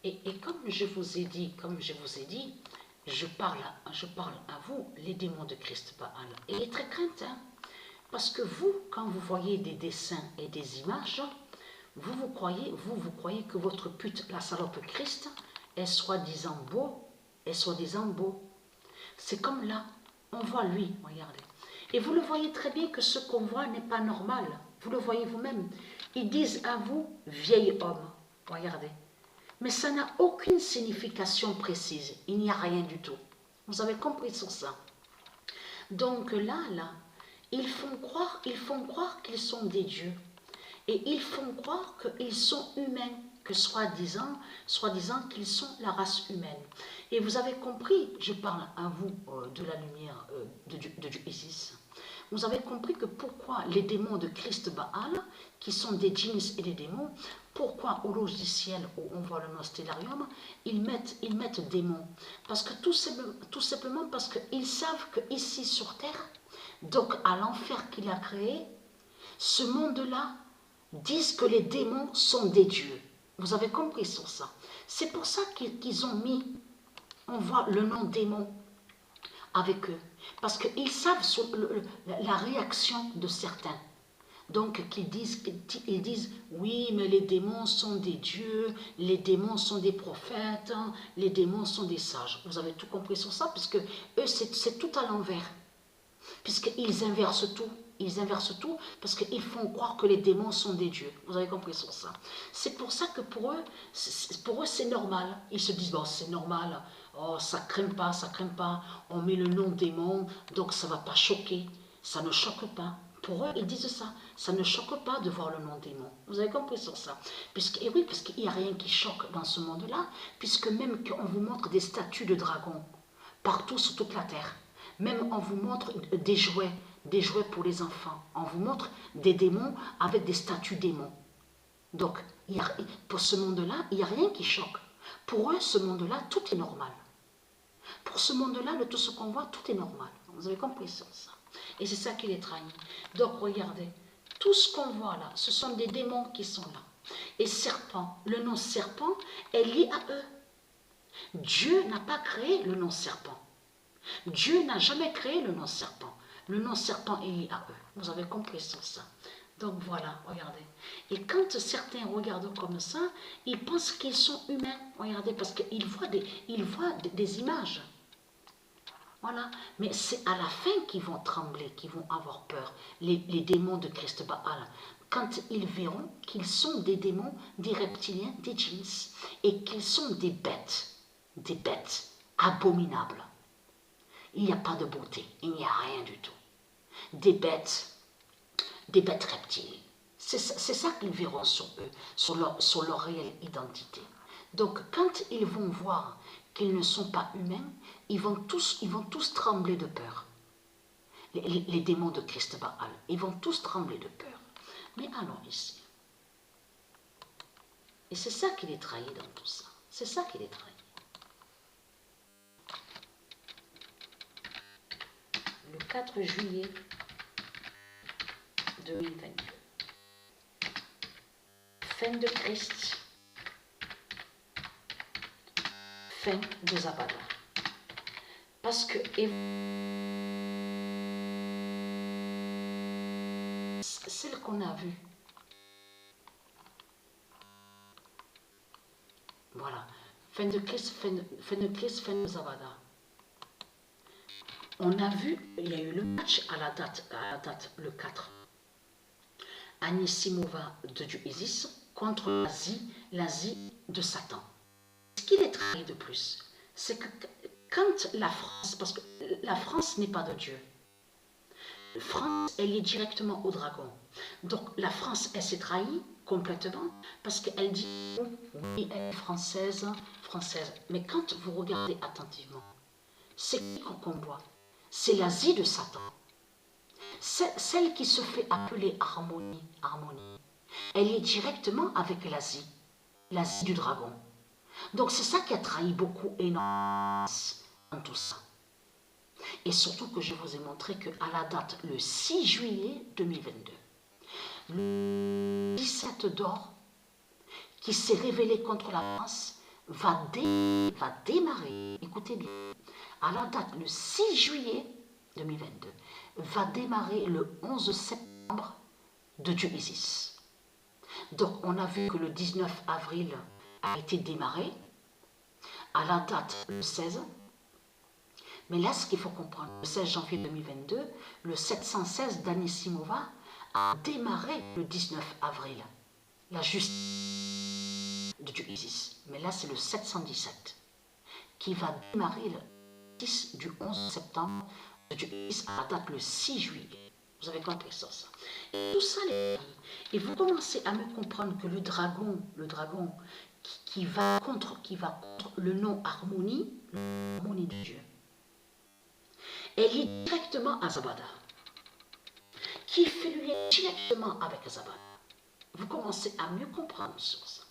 Et comme je vous ai dit, je parle à vous, les démons de Christ Baal. Et il est très crainte, hein, parce que vous, quand vous voyez des dessins et des images, vous croyez que votre pute, la salope Christ, est soi-disant beau, C'est comme là, on voit lui, regardez. Et vous le voyez très bien que ce qu'on voit n'est pas normal. Vous le voyez vous-même. Ils disent à vous, vieil homme, regardez. Mais ça n'a aucune signification précise. Il n'y a rien du tout. Vous avez compris sur ça. Donc là, ils font croire qu'ils sont des dieux. Et ils font croire qu'ils sont humains, que soi-disant qu'ils sont la race humaine. Et vous avez compris, je parle à vous de la lumière de Isis, vous avez compris que pourquoi les démons de Christ Baal, qui sont des djinns et des démons, pourquoi au logiciel où on voit le nostélarium, ils mettent démons. Parce que tout simplement parce qu'ils savent qu'ici sur Terre, donc à l'enfer qu'il a créé, ce monde-là, disent que les démons sont des dieux. Vous avez compris sur ça. C'est pour ça qu'ils ont mis, on voit le nom démon avec eux. Parce qu'ils savent sur la réaction de certains. Donc ils disent, oui, mais les démons sont des dieux, les démons sont des prophètes, les démons sont des sages. Vous avez tout compris sur ça, puisque eux, c'est tout à l'envers. Puisqu'ils inversent tout. Ils inversent tout parce qu'ils font croire que les démons sont des dieux. Vous avez compris sur ça. C'est pour ça que pour eux, c'est normal. Ils se disent, bon, c'est normal. Oh, ça craint pas. On met le nom démon, donc ça va pas choquer. Ça ne choque pas. Pour eux, ils disent ça. Ça ne choque pas de voir le nom démon. Vous avez compris sur ça. Et oui, parce qu'il n'y a rien qui choque dans ce monde-là, puisque même qu'on vous montre des statues de dragons partout sur toute la terre. Même on vous montre des jouets pour les enfants. On vous montre des démons avec des statues démons. Donc, pour ce monde-là, il n'y a rien qui choque. Pour eux, ce monde-là, tout est normal. Pour ce monde-là, tout ce qu'on voit, tout est normal. Vous avez compris ça. Et c'est ça qui les trahit. Donc, regardez, tout ce qu'on voit là, ce sont des démons qui sont là. Et serpent, le nom serpent est lié à eux. Dieu n'a pas créé le nom serpent. Dieu n'a jamais créé le nom serpent. Le nom serpent est lié à eux. Vous avez compris sur ça. Donc voilà, regardez. Et quand certains regardent comme ça, ils pensent qu'ils sont humains. Regardez, parce qu'ils voient des images. Voilà. Mais c'est à la fin qu'ils vont trembler, qu'ils vont avoir peur. Les démons de Christ Baal. Quand ils verront qu'ils sont des démons, des reptiliens, des djinns, et qu'ils sont des bêtes abominables. Il n'y a pas de beauté, il n'y a rien du tout. Des bêtes reptiles. C'est ça qu'ils verront sur eux, sur leur réelle identité. Donc, quand ils vont voir qu'ils ne sont pas humains, ils vont tous trembler de peur. Les démons de Christ Baal, ils vont tous trembler de peur. Mais alors ici, et c'est ça qui les trahit dans tout ça. C'est ça qui les trahit. Le 4 juillet 2022. Fin de Christ. Fin de Zabada. Parce que celle qu'on a vue. Voilà. Fin de Christ, fin de Zabada. On a vu, il y a eu le match à la date le 4. Anissimova de Dieu Isis contre l'Asie de Satan. Ce qui les trahit de plus, c'est que quand la France, parce que la France n'est pas de Dieu, la France, elle est directement au dragon. Donc la France, elle s'est trahie complètement parce qu'elle dit, oui, elle est française. Mais quand vous regardez attentivement, c'est qui qu'on voit? C'est l'Asie de Satan. Celle qui se fait appeler harmonie. Elle est directement avec l'Asie du dragon. Donc c'est ça qui a trahi beaucoup énormément dans tout ça. Et surtout que je vous ai montré qu'à la date, le 6 juillet 2022, le 17 d'or qui s'est révélé contre la France, va démarrer, écoutez bien, à la date le 6 juillet 2022, va démarrer le 11 septembre de Dieu Isis. Donc on a vu que le 19 avril a été démarré, à la date le 16. Mais là, ce qu'il faut comprendre, le 16 janvier 2022, le 716 d'Anissimova a démarré le 19 avril. La justice de Dieu Isis. Mais là, c'est le 717 qui va démarrer le 10 du 11 septembre de Dieu Isis à la date le 6 juillet. Vous avez compris ça. Et tout ça, les amis. Et vous commencez à me comprendre que le dragon qui va contre le nom harmonie, l'harmonie de Dieu, est lié directement à Zabada, qui fait le lien directement avec Zabada. Vous commencez à mieux comprendre sur ça.